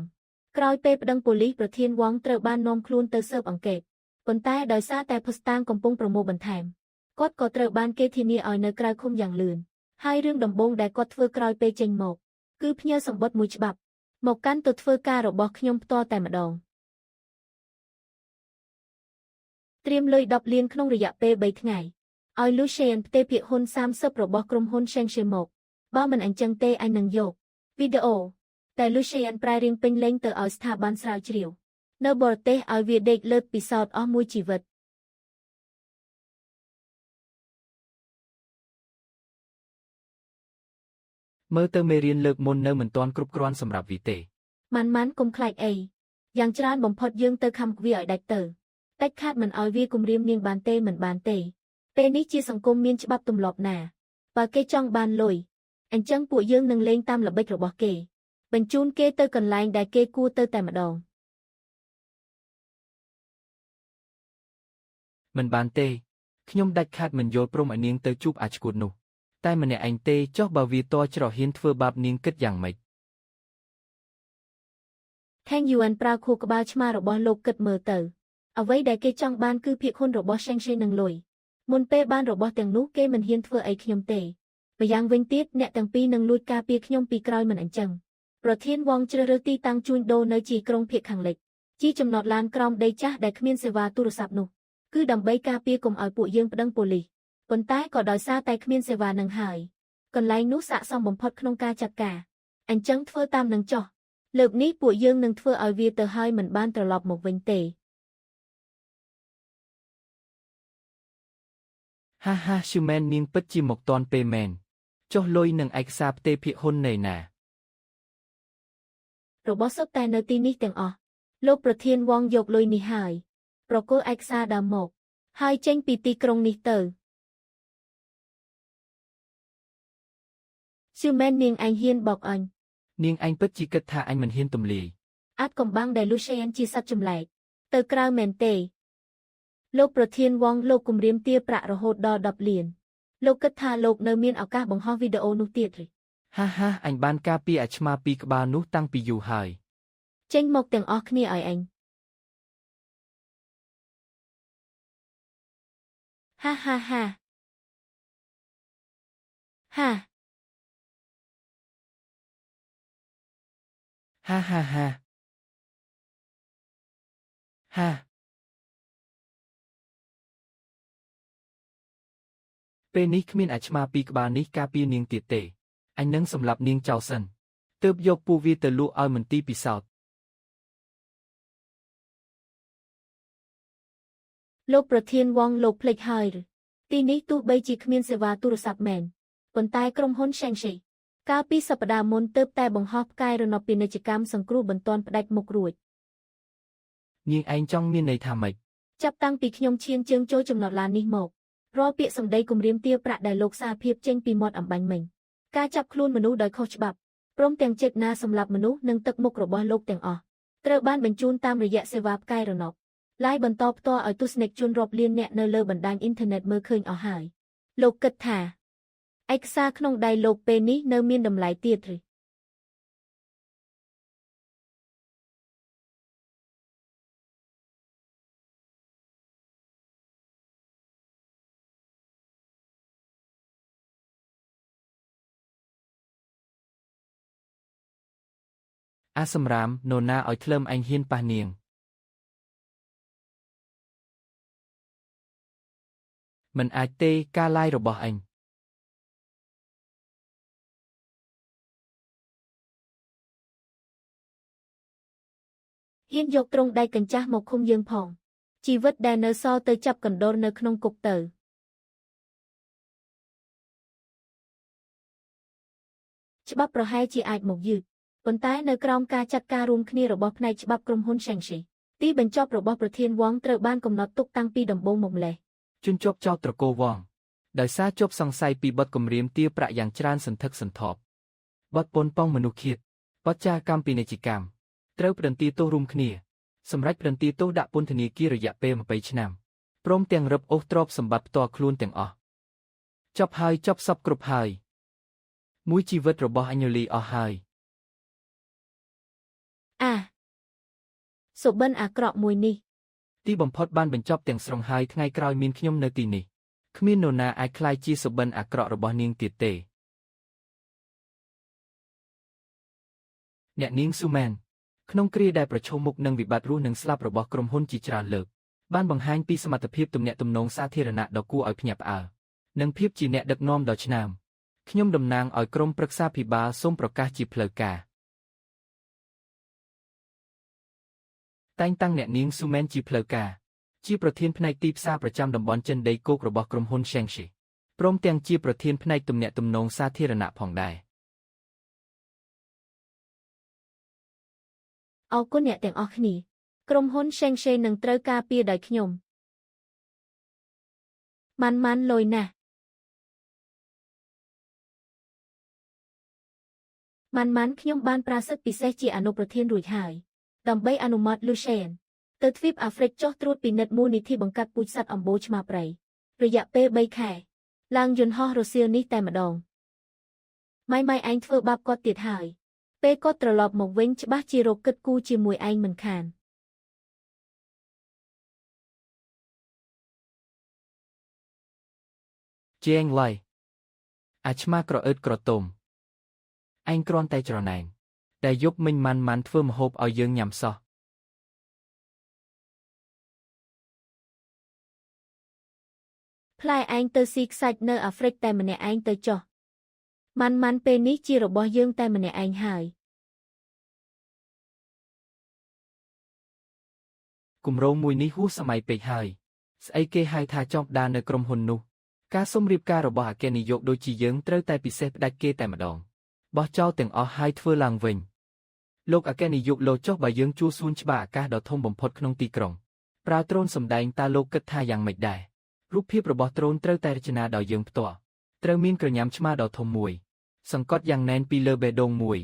ក្រោយពេលប្តឹងប៉ូលីសប្រធានវងត្រូវបាននាំខ្លួនទៅស៊ើបអង្កេតប៉ុន្តែដោយសារតែភស្តុតាងកំពុងប្រមូលបន្ថែមគាត់ក៏ត្រូវបានគេធានាឲ្យនៅក្រៅឃុំយ៉ាងលឿនហើយរឿងដំបូងដែលគាត់ធ្វើក្រោយពេលចេញមកគឺផ្ញើសម្បត្តិមួយច្បាប់មកកាន់ទៅធ្វើការរបស់ខ្ញុំផ្ទាល់តែម្ដងត្រៀមលុយ10លានក្នុងរយៈពេល3ថ្ងៃឲ្យ Lucian ផ្ទេរភាគហ៊ុន30របស់ក្រុមហ៊ុន Sheng-Chi មកបើមិនអញ្ចឹងទេអញនឹងយកវីដេអូ តែលូស៊ីអានប្រែរៀងពេញលេញទៅឲ្យស្ថាប័នស្រាវជ្រាវនៅបរទេសឲ្យវាដេកលើកពិសោធន៍អស់មួយជីវិតមើលទៅមេរៀនលើកមុននៅមិនទាន់គ្រប់គ្រាន់សម្រាប់វាទេម៉ាន់កុំខ្លាចអីយ៉ាងច្រើនបំផុតយើងទៅខំវាឲ្យដាច់ទៅដាច់ខាតមិនឲ្យវាគំរាមនាងបានទេមិនបានទេពេលនេះជាសង្គមមានច្បាប់ទម្លាប់ណាបើគេចង់បានលុយអញ្ចឹងពួកយើងនឹងលេងតាមល្បិចរបស់គេបញ្ជូនគេទៅកន្លែងដែលគេគួរទៅតែម្ដងមិនបានទេខ្ញុំដាច់ខាតមិនយល់ព្រមឲ្យនាងទៅជួបអាឆ្កួតនោះតែម្នាក់ឯងទេចុះបើវាតច្រហ៊ានធ្វើបាបនាងគិតយ៉ាងម៉េចថេងយួនប្រើខួរក្បាលឆ្មារបស់លោកគិតមើលទៅអ្វីដែលគេចង់បានគឺភាគហ៊ុនរបស់សេងសេនឹងលុយមុនពេលបានរបស់ទាំងនោះគេមិនហ៊ានធ្វើអីខ្ញុំទេម្យ៉ាងវិញទៀតអ្នកទាំងពីរនឹងលួចការពារខ្ញុំពីក្រោយមិនអញ្ចឹងប្រធានវងជ្រើសរើសទីតាំងជួញដូរនៅជីក្រុងភាគខាងលិចជីចំណតឡានក្រោមដីចាស់ដែលគ្មានសេវាទូរស័ព្ទនោះគឺដើម្បីការពារកុំឲ្យពួកយើងប្តឹងប៉ូលីសប៉ុន្តែក៏ដោយសារតែគ្មានសេវានឹងហើយកន្លែងនោះស័ក្តិសមបំផុតក្នុងការចាត់ការអញ្ចឹងធ្វើតាមនឹងចុះលើកនេះពួកយើងនឹងធ្វើឲ្យវាទៅហើយមិនបានត្រឡប់មកវិញទេហាហាស៊ូមែននាងពិតជាមកតាន់ពេលមែនចុះលុយនឹងឯកសារផ្ទេរភាគហ៊ុននៅណារបស់សុទ្ធតែនៅទីនេះទាំងអស់លោកប្រធានវងយកលុយនេះហើយប្រគល់ឯកសារដើមមកហើយចេញពីទីក្រុងនេះទៅស៊ូមែននាងឯងហ៊ានបោកអញនាងឯងពិតជាគិតថាអញមិនហ៊ានទម្លាយអាចកំបាំងដែលលូស៊ីអានជាសត្វចម្លែកទៅក្រៅមែនទេលោកប្រធានវងលោកគម្រាមទារប្រាក់រហូតដល់10លានលោកគិតថាលោកនៅមានឱកាសបង្ហោះវីដេអូនោះទៀតឬហាហាអញបានការពារអាឆ្មាពីរក្បាលនោះតាំងពីយូរហើយចេញមកទាំងអស់គ្នាឲ្យអញហាហាហាហាហាហាហាហាពេលនេះគ្មានអាឆ្មាពីរក្បាលនេះការពារនាងទៀតទេអញនឹងសម្លាប់នាងចោលសិនទើបយកពួកវាទៅលក់ឲ្យមន្ទីរពិសោធន៍លោកប្រធានវងលោកភ្លេចហើយឬទីនេះទោះបីជាគ្មានសេវាទូរស័ព្ទមែនប៉ុន្តែក្រុមហ៊ុនសេងស៊ីកាលពីសប្តាហ៍មុនទើបតែបង្ហោះផ្កាយរណបពាណិជ្ជកម្មសង្គ្រោះបន្ទាន់ផ្ដាច់មុខរួចនាងឯងចង់មានន័យថាម៉េចចាប់តាំងពីខ្ញុំឈានជើងចូលចំណតឡាននេះមករាល់ពាក្យសម្ដីគំរាមទារប្រាក់ដែលលោកសារភាពចេញពីមាត់អំបញ្ញមិញការចាប់ខ្លួនមនុស្សដោយខុសច្បាប់ព្រមទាំងចេតនាសម្លាប់មនុស្សនិងទឹកមុខរបស់លោកទាំងអស់ត្រូវបានបញ្ជូនតាមរយៈសេវាផ្កាយរណបឡាយបន្តផ្ទាល់ឲ្យទស្សនិកជនរាប់លានអ្នកនៅលើបណ្ដាញអ៊ីនធឺណិតមើលឃើញអស់ហើយលោកគិតថាឯកសារក្នុងដៃលោកពេលនេះនៅមានតម្លៃទៀតឬអាសម្រាមនរណាឲ្យធ្លើមឯងហ៊ានប៉ះនាងមិនអាចទេការឡាយរបស់អញហ៊ានយកទ្រង់ដៃកញ្ចាស់មកឃុំយើងផងជីវិតដែលនៅសល់ទៅចាប់កណ្ដុរនៅក្នុងគុកទៅច្បាប់ប្រហែលជាអាចមកយឺតប៉ុន្តែនៅក្រោមការចាត់ការរួមគ្នារបស់ផ្នែកច្បាប់ក្រុមហ៊ុនសេងស៊ីទីបញ្ចប់របស់ប្រធានវងត្រូវបានកំណត់ទុកតាំងពីដំបូងមកម្ល៉េះជន់ជាប់ចោទត្រកូលវងដោយសារជាប់សង្ស័យពីបទគំរាមទារប្រាក់យ៉ាងច្រើនសន្ធឹកសន្ធាប់បទប៉ុនប៉ងមនុស្សឃាតបទចារកម្មពាណិជ្ជកម្មត្រូវប្រន្ទាទោសរួមគ្នាសម្រាប់ប្រន្ទាទោសដាក់ពន្ធនាគាររយៈពេល20ឆ្នាំព្រមទាំងរឹបអូសទ្រព្យសម្បត្តិផ្ទាល់ខ្លួនទាំងអស់ចប់ហើយចប់សពគ្រប់ហើយមួយជីវិតរបស់អញ្ញលីអស់ហើយសុបិនអាក្រក់មួយនេះទីបំផុតបានបញ្ចប់ទាំងស្រុងហើយថ្ងៃក្រោយមានខ្ញុំនៅទីនេះគ្មាននរណាអាចក្លាយជាសុបិនអាក្រក់របស់នាងទៀតទេអ្នកនាងស៊ូមែនក្នុងគ្រាដែលប្រឈមមុខនឹងវិបត្តិរស់និងស្លាប់របស់ក្រុមហ៊ុនជាច្រើនលើកបានបង្ហាញពីសមត្ថភាពទំនាក់ទំនងសាធារណៈដ៏គួរឲ្យភ្ញាក់ផ្អើលនិងភាពជាអ្នកដឹកនាំដ៏ឆ្នើមខ្ញុំតំណាងឲ្យក្រុមប្រឹក្សាភិបាលសូមប្រកាសជាផ្លូវការ តែងតាំងអ្នកនាងស៊ូមែនជាផ្លូវការជាប្រធានផ្នែកទីផ្សារប្រចាំតំបន់ចិនដីគោករបស់ក្រុមហ៊ុន Shangxi ព្រមទាំងជាប្រធានផ្នែកទំនាក់ទំនងសាធារណៈផងដែរ អរគុណអ្នកទាំងអស់គ្នាក្រុមហ៊ុន Shangxi នឹងត្រូវការពារដោយខ្ញុំម៉ាន់លុយណាស់ម៉ាន់ខ្ញុំបានប្រាសិទ្ធពិសេសជាអនុប្រធានរួចហើយដើម្បីអនុម័ត Lucien ទៅទ្វីបអាហ្វ្រិកចុះត្រួតពិនិត្យមូលនិធិបង្កាត់ពូជសត្វអម្បូរឆ្មាព្រៃរយៈពេល3 ខែឡើងយន្តហោះរសៀលនេះតែម្ដងម៉ៃឯងធ្វើបាបគាត់ទៀតហើយពេលគាត់ត្រឡប់មកវិញច្បាស់ជារកគិតគូរជាមួយឯងមិនខានជាងឡៃអាឆ្មាក្រអឺតក្រទុំឯងគ្រាន់តែច្រណែនដែលយប់មិញម៉ាន់ធ្វើម្ហូបឲ្យយើងញ៉ាំសោះផ្លែឯងទៅស៊ីខ្សាច់នៅអាហ្វ្រិកតែម្នាក់ឯងទៅចុះម៉ាន់ពេលនេះជារបស់យើងតែម្នាក់ឯងហើយគម្រោងមួយនេះហួសសម័យពេកហើយស្អីគេហៅថាចប់ដាននៅក្រុមហ៊ុននោះការសុំរៀបការរបស់អគ្គនាយកដូចជាយើងត្រូវតែពិសេសផ្ដាច់គេតែម្ដងបោះចោលទាំងអស់ហើយធ្វើឡើងវិញលោកអគ្គនាយកលោចុះបើយើងជួសួនច្បារអាកាសដ៏ធំបំផុតក្នុងទីក្រុងប្រើដ្រូនសម្ដែងតើលោកគិតថាយ៉ាងម៉េចដែររូបភាពរបស់ដ្រូនត្រូវតែរចនាដោយយើងផ្ទាល់ត្រូវមានក្រញាំឆ្មាដ៏ធំមួយសង្កត់យ៉ាងណែនពីលើបេះដូងមួយ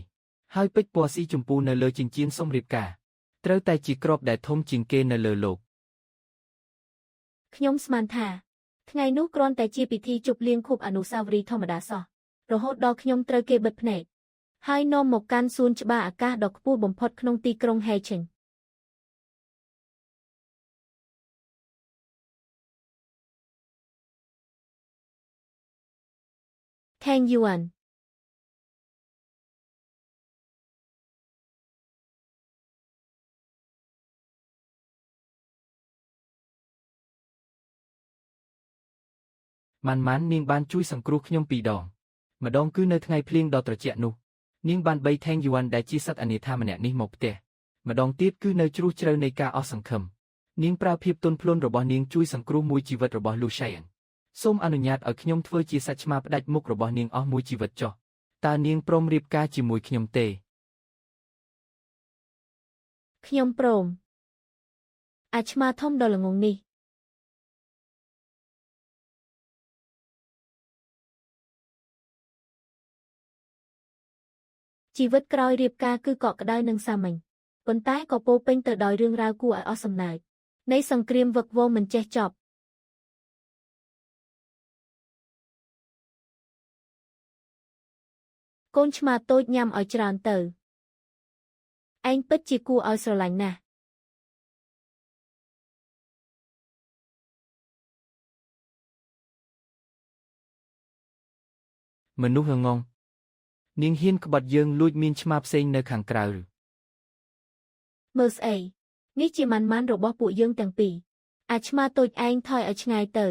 ហើយពេជ្រពណ៌ស៊ីជម្ពូនៅលើចិញ្ចៀនសុំរៀបការត្រូវតែជាគ្រាប់ដែលធំជាងគេនៅលើលោកខ្ញុំស្មានថាថ្ងៃនោះគ្រាន់តែជាពិធីជប់លៀងខួបអនុស្សាវរីយ៍ធម្មតាសោះរហូតដល់ខ្ញុំត្រូវគេបិទភ្នែកហើយនាំមកកាន់សួនច្បារអាកាសដ៏ខ្ពស់បំផុតក្នុងទីក្រុងហេឈិងថេងយួនម៉ាន់នាងបានជួយសង្គ្រោះខ្ញុំ2 ដងម្ដងគឺនៅថ្ងៃភ្លៀងដ៏ត្រជាក់នោះនាងបានបីថេងយួនដែលជាសត្វអនាថាម្នាក់នេះមកផ្ទះម្ដងទៀតគឺនៅជ្រុះជ្រៅនៃការអស់សង្ឃឹមនាងប្រើភាពទន់ភ្លន់របស់នាងជួយសង្គ្រោះមួយជីវិតរបស់ Lucien សូមអនុញ្ញាតឲ្យខ្ញុំធ្វើជាសាច់ឆ្មាផ្ដាច់មុខរបស់នាងអស់មួយជីវិតចុះតើនាងព្រមរៀបការជាមួយខ្ញុំទេខ្ញុំព្រមអាឆ្មាធំដ៏ល្ងងនេះជីវិតក្រោយរៀបការគឺកក់ក្ដៅនិងសាមញ្ញប៉ុន្តែក៏ពោរពេញទៅដោយរឿងរ៉ាវគួរឲ្យអស់សំណើចនៃសង្គ្រាមវឹកវរមិនចេះចប់កូនឆ្មាតូចញ៉ាំឲ្យច្រើនទៅឯងពិតជាគួរឲ្យស្រឡាញ់ណាស់មនុស្សល្ងងនាងហ៊ានក្បត់យើងលួចមានឆ្មាផ្សេងនៅខាងក្រៅឬមើលស្អីនេះជាម៉ាន់របស់ពួកយើងទាំងពីរអាឆ្មាតូចឯងថយឲ្យឆ្ងាយទៅ